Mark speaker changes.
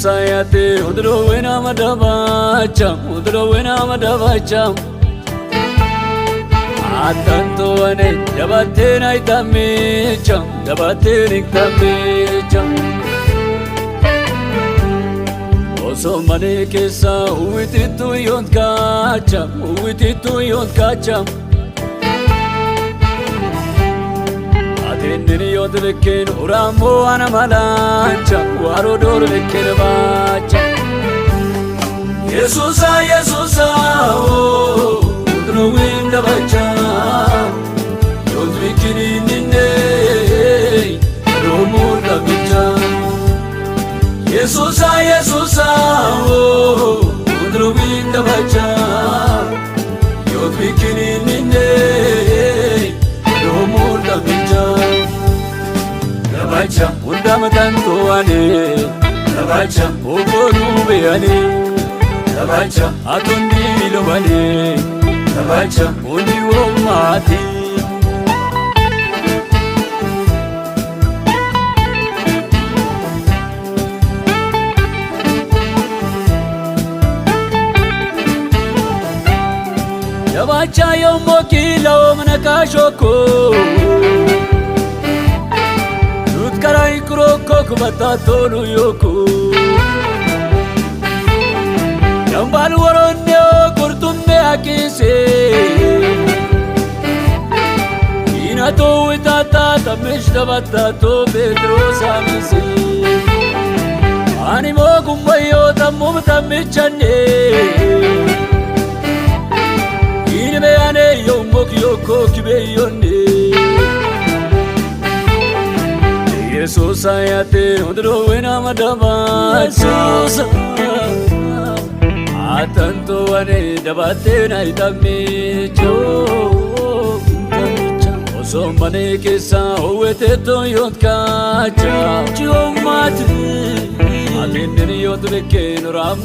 Speaker 1: ayate udro wena madabacham udro wena madabacham atanto ane dabate naitamicham dabate niktamicham oso mane kesa uititu yonkacham Nini yodlekin uramo anamalancha waro dorlekin bacha Yesusa oh udro winda bacha yodlekin ninne romur da bacha Yesusa oh udro winda bacha yodlekin ninne romur da bacha Dabacham undamatanto ane Dabacham oboru beane Dabacham atundi lobane Dabacham undi omati Dabacha yomoki laomnakashoko Karai kroko kubata tolu yoku Yambal waronyo kurtumme akise Ina to itata tamish dabata to Pedro samisi Animo kumbayo tamum tamichane Ine beane yomok yoko kibeyone Jesus ayate udro wena madabacham atanto ane dabate naitamicham oso mane kesa uete to yonkacham chiomat atin yodlekin ram